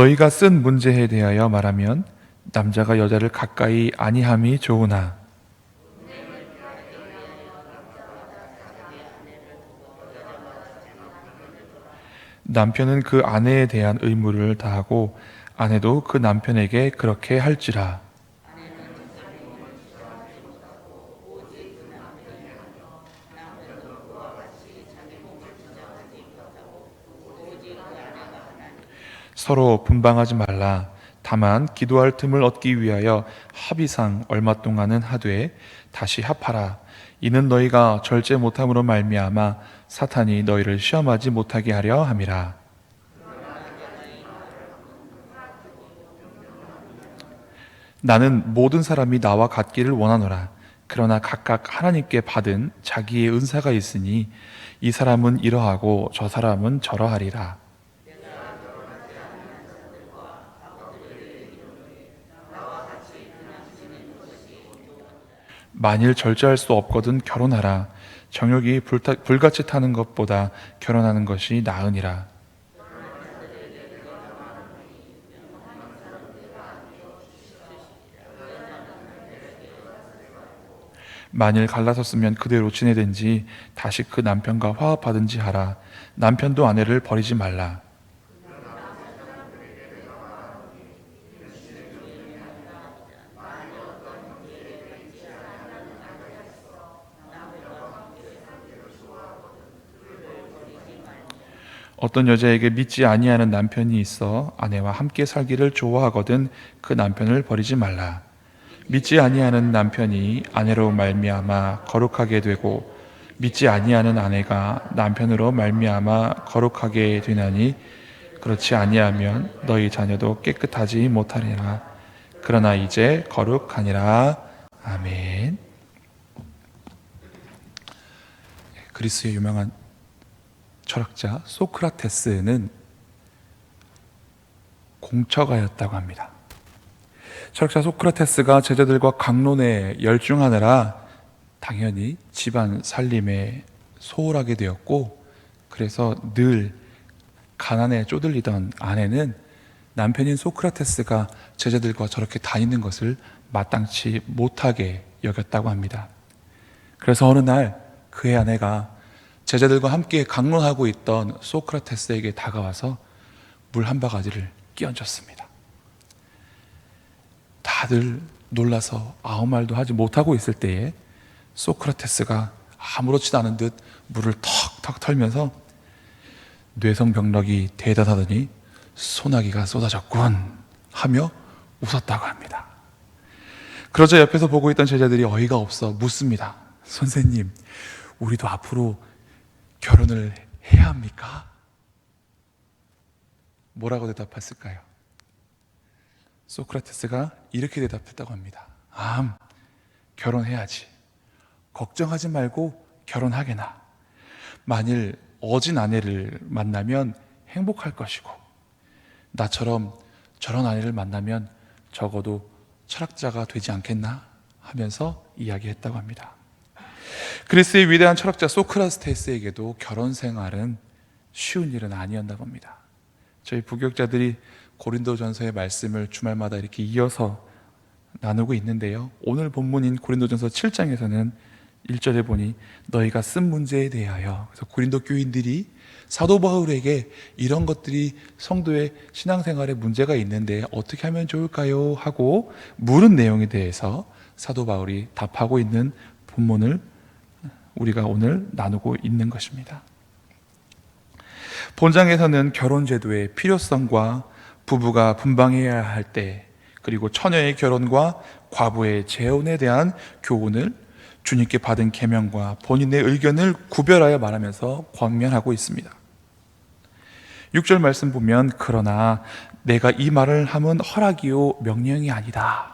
너희가 쓴 문제에 대하여 말하면 남자가 여자를 가까이 아니함이 좋으나 남편은 그 아내에 대한 의무를 다하고 아내도 그 남편에게 그렇게 할지라. 서로 분방하지 말라. 다만 기도할 틈을 얻기 위하여 합의상 얼마 동안은 하되 다시 합하라. 이는 너희가 절제 못함으로 말미암아 사탄이 너희를 시험하지 못하게 하려 함이라. 나는 모든 사람이 나와 같기를 원하노라. 그러나 각각 하나님께 받은 자기의 은사가 있으니 이 사람은 이러하고 저 사람은 저러하리라. 만일 절제할 수 없거든 결혼하라. 정욕이 불같이 타는 것보다 결혼하는 것이 나으니라. 만일 갈라섰으면 그대로 지내든지 다시 그 남편과 화합하든지 하라. 남편도 아내를 버리지 말라. 어떤 여자에게 믿지 아니하는 남편이 있어 아내와 함께 살기를 좋아하거든 그 남편을 버리지 말라. 믿지 아니하는 남편이 아내로 말미암아 거룩하게 되고 믿지 아니하는 아내가 남편으로 말미암아 거룩하게 되나니 그렇지 아니하면 너희 자녀도 깨끗하지 못하리라. 그러나 이제 거룩하니라. 아멘. 그리스의 유명한 철학자 소크라테스는 공처가였다고 합니다. 철학자 소크라테스가 제자들과 강론에 열중하느라 당연히 집안 살림에 소홀하게 되었고, 그래서 늘 가난에 쪼들리던 아내는 남편인 소크라테스가 제자들과 저렇게 다니는 것을 마땅치 못하게 여겼다고 합니다. 그래서 어느 날 그의 아내가 제자들과 함께 강론하고 있던 소크라테스에게 다가와서 물 한 바가지를 끼얹었습니다. 다들 놀라서 아무 말도 하지 못하고 있을 때에 소크라테스가 아무렇지도 않은 듯 물을 턱턱 털면서 뇌성병력이 대단하더니 소나기가 쏟아졌군 하며 웃었다고 합니다. 그러자 옆에서 보고 있던 제자들이 어이가 없어 묻습니다. 선생님, 우리도 앞으로 결혼을 해야 합니까? 뭐라고 대답했을까요? 소크라테스가 이렇게 대답했다고 합니다. 결혼해야지. 걱정하지 말고 결혼하게나. 만일 어진 아내를 만나면 행복할 것이고 나처럼 저런 아내를 만나면 적어도 철학자가 되지 않겠나 하면서 이야기했다고 합니다. 그리스의 위대한 철학자 소크라테스에게도 결혼 생활은 쉬운 일은 아니었나 봅니다. 저희 부교육자들이 고린도전서의 말씀을 주말마다 이렇게 이어서 나누고 있는데요, 오늘 본문인 고린도전서 7장에서는 1절에 보니 너희가 쓴 문제에 대하여, 그래서 고린도 교인들이 사도 바울에게 이런 것들이 성도의 신앙생활에 문제가 있는데 어떻게 하면 좋을까요? 하고 물은 내용에 대해서 사도 바울이 답하고 있는 본문을 우리가 오늘 나누고 있는 것입니다. 본장에서는 결혼제도의 필요성과 부부가 분방해야 할 때, 그리고 처녀의 결혼과 과부의 재혼에 대한 교훈을 주님께 받은 계명과 본인의 의견을 구별하여 말하면서 권면하고 있습니다. 6절 말씀 보면 그러나 내가 이 말을 함은 허락이요 명령이 아니다.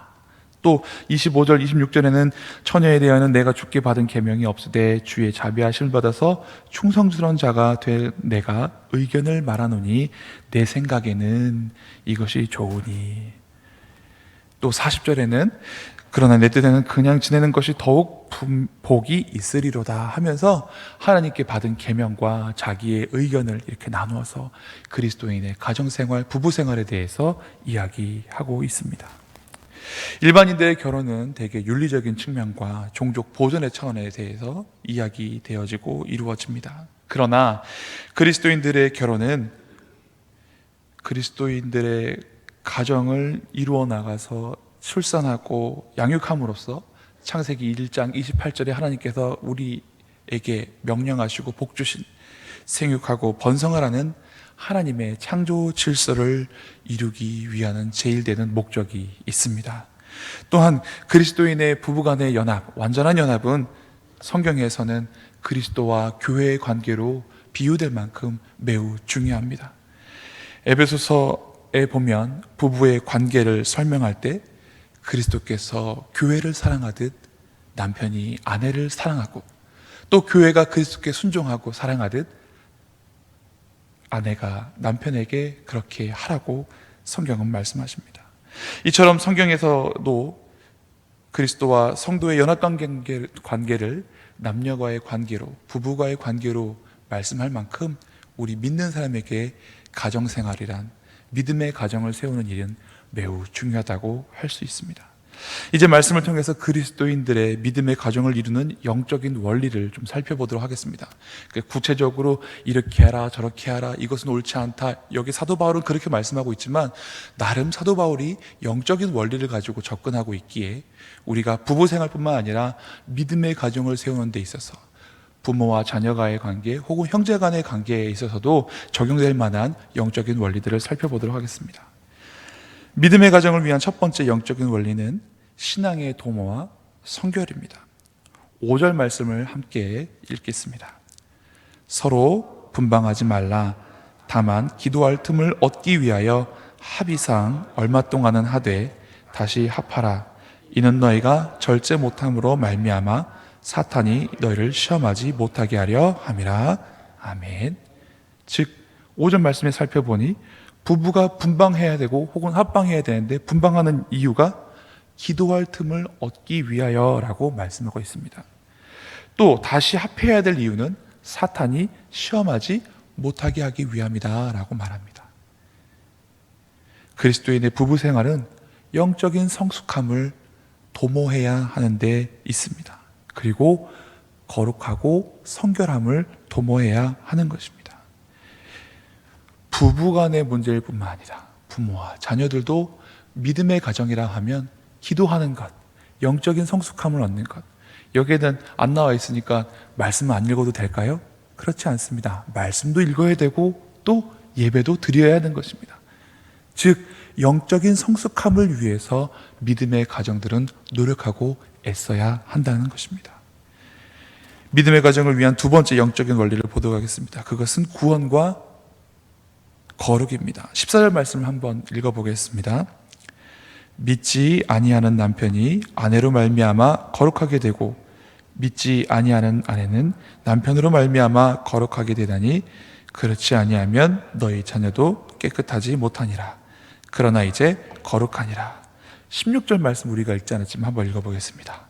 또 25절 26절에는 처녀에 대하여는 내가 주께 받은 계명이 없으되 주의 자비하심을 받아서 충성스러운 자가 될 내가 의견을 말하노니 내 생각에는 이것이 좋으니. 또 40절에는 그러나 내 뜻에는 그냥 지내는 것이 더욱 복이 있으리로다 하면서 하나님께 받은 계명과 자기의 의견을 이렇게 나누어서 그리스도인의 가정생활, 부부생활에 대해서 이야기하고 있습니다. 일반인들의 결혼은 대개 윤리적인 측면과 종족 보존의 차원에 대해서 이야기되어지고 이루어집니다. 그러나 그리스도인들의 결혼은 그리스도인들의 가정을 이루어 나가서 출산하고 양육함으로써 창세기 1장 28절에 하나님께서 우리에게 명령하시고 복주신 생육하고 번성하라는 하나님의 창조 질서를 이루기 위한 제일되는 목적이 있습니다. 또한 그리스도인의 부부간의 연합, 완전한 연합은 성경에서는 그리스도와 교회의 관계로 비유될 만큼 매우 중요합니다. 에베소서에 보면 부부의 관계를 설명할 때 그리스도께서 교회를 사랑하듯 남편이 아내를 사랑하고 또 교회가 그리스도께 순종하고 사랑하듯 아내가 남편에게 그렇게 하라고 성경은 말씀하십니다. 이처럼 성경에서도 그리스도와 성도의 연합관계를 남녀와의 관계로, 부부와의 관계로 말씀할 만큼 우리 믿는 사람에게 가정생활이란, 믿음의 가정을 세우는 일은 매우 중요하다고 할 수 있습니다. 이제 말씀을 통해서 그리스도인들의 믿음의 가정을 이루는 영적인 원리를 좀 살펴보도록 하겠습니다. 구체적으로 이렇게 하라 저렇게 하라, 이것은 옳지 않다, 여기 사도 바울은 그렇게 말씀하고 있지만 나름 사도 바울이 영적인 원리를 가지고 접근하고 있기에 우리가 부부생활뿐만 아니라 믿음의 가정을 세우는 데 있어서 부모와 자녀가의 관계 혹은 형제 간의 관계에 있어서도 적용될 만한 영적인 원리들을 살펴보도록 하겠습니다. 믿음의 가정을 위한 첫 번째 영적인 원리는 신앙의 도모와 성결입니다. 5절 말씀을 함께 읽겠습니다. 서로 분방하지 말라. 다만 기도할 틈을 얻기 위하여 합의상 얼마 동안은 하되 다시 합하라. 이는 너희가 절제 못함으로 말미암아 사탄이 너희를 시험하지 못하게 하려 함이라. 아멘. 즉 5절 말씀에 살펴보니 부부가 분방해야 되고 혹은 합방해야 되는데 분방하는 이유가 기도할 틈을 얻기 위하여라고 말씀하고 있습니다. 또 다시 합해야 될 이유는 사탄이 시험하지 못하게 하기 위함이다라고 말합니다. 그리스도인의 부부 생활은 영적인 성숙함을 도모해야 하는 데 있습니다. 그리고 거룩하고 성결함을 도모해야 하는 것입니다. 부부간의 문제일 뿐만 아니라 부모와 자녀들도 믿음의 가정이라 하면 기도하는 것, 영적인 성숙함을 얻는 것, 여기에는 안 나와 있으니까 말씀을 안 읽어도 될까요? 그렇지 않습니다. 말씀도 읽어야 되고 또 예배도 드려야 하는 것입니다. 즉 영적인 성숙함을 위해서 믿음의 가정들은 노력하고 애써야 한다는 것입니다. 믿음의 가정을 위한 두 번째 영적인 원리를 보도록 하겠습니다. 그것은 구원과 거룩입니다. 14절 말씀을 한번 읽어보겠습니다. 믿지 아니하는 남편이 아내로 말미암아 거룩하게 되고 믿지 아니하는 아내는 남편으로 말미암아 거룩하게 되다니 그렇지 아니하면 너희 자녀도 깨끗하지 못하니라. 그러나 이제 거룩하니라. 16절 말씀 우리가 읽지 않았지만 한번 읽어보겠습니다.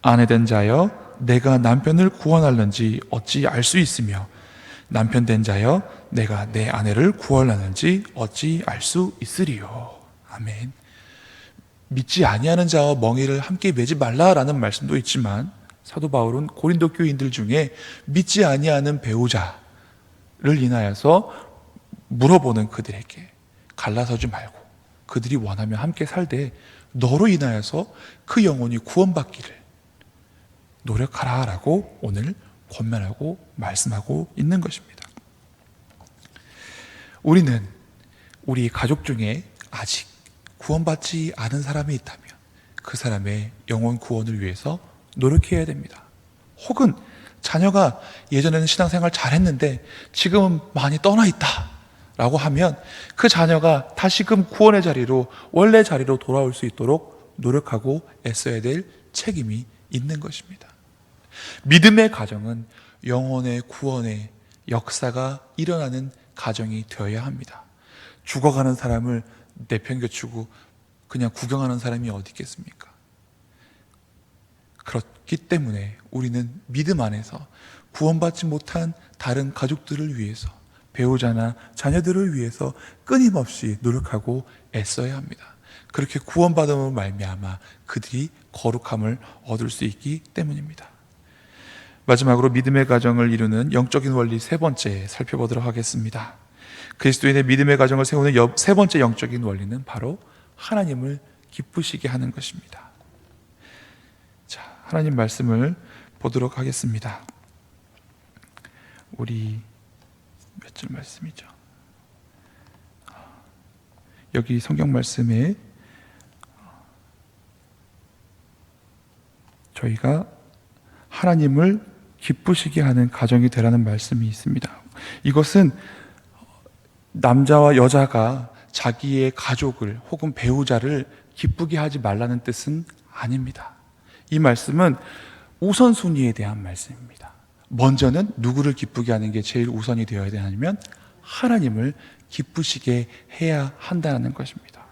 아내된 자여 내가 남편을 구원하는지 어찌 알 수 있으며 남편 된 자여 내가 내 아내를 구원하는지 어찌 알 수 있으리요. 아멘. 믿지 아니하는 자와 멍에를 함께 매지 말라라는 말씀도 있지만 사도 바울은 고린도 교인들 중에 믿지 아니하는 배우자를 인하여서 물어보는 그들에게 갈라서지 말고 그들이 원하면 함께 살되 너로 인하여서 그 영혼이 구원받기를 노력하라라고 오늘 권면하고 말씀하고 있는 것입니다. 우리는 우리 가족 중에 아직 구원받지 않은 사람이 있다면 그 사람의 영혼 구원을 위해서 노력해야 됩니다. 혹은 자녀가 예전에는 신앙생활 잘했는데 지금은 많이 떠나 있다 라고 하면 그 자녀가 다시금 구원의 자리로 원래 자리로 돌아올 수 있도록 노력하고 애써야 될 책임이 있는 것입니다. 믿음의 가정은 영혼의 구원의 역사가 일어나는 가정이 되어야 합니다. 죽어가는 사람을 내팽개치고 그냥 구경하는 사람이 어디 있겠습니까? 그렇기 때문에 우리는 믿음 안에서 구원받지 못한 다른 가족들을 위해서, 배우자나 자녀들을 위해서 끊임없이 노력하고 애써야 합니다. 그렇게 구원받음으로 말미암아 그들이 거룩함을 얻을 수 있기 때문입니다. 마지막으로 믿음의 가정을 이루는 영적인 원리 세 번째 살펴보도록 하겠습니다. 그리스도인의 믿음의 가정을 세우는 세 번째 영적인 원리는 바로 하나님을 기쁘시게 하는 것입니다. 자, 하나님 말씀을 보도록 하겠습니다. 우리 몇 절 말씀이죠? 여기 성경 말씀에 저희가 하나님을 기쁘시게 하는 가정이 되라는 말씀이 있습니다. 이것은 남자와 여자가 자기의 가족을 혹은 배우자를 기쁘게 하지 말라는 뜻은 아닙니다. 이 말씀은 우선순위에 대한 말씀입니다. 먼저는 누구를 기쁘게 하는 게 제일 우선이 되어야 되냐면 하나님을 기쁘시게 해야 한다는 것입니다.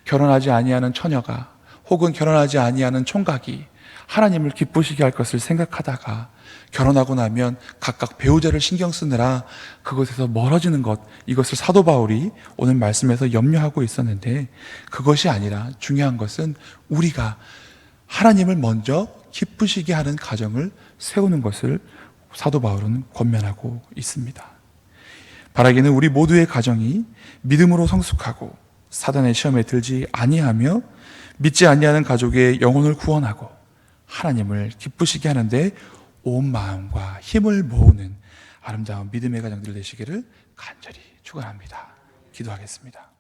결혼하지 아니하는 처녀가 혹은 결혼하지 아니하는 총각이 하나님을 기쁘시게 할 것을 생각하다가 결혼하고 나면 각각 배우자를 신경 쓰느라 그것에서 멀어지는 것, 이것을 사도 바울이 오늘 말씀에서 염려하고 있었는데, 그것이 아니라 중요한 것은 우리가 하나님을 먼저 기쁘시게 하는 가정을 세우는 것을 사도 바울은 권면하고 있습니다. 바라기는 우리 모두의 가정이 믿음으로 성숙하고 사단의 시험에 들지 아니하며 믿지 아니하는 가족의 영혼을 구원하고 하나님을 기쁘시게 하는데 온 마음과 힘을 모으는 아름다운 믿음의 가정들 되시기를 간절히 축원합니다. 기도하겠습니다.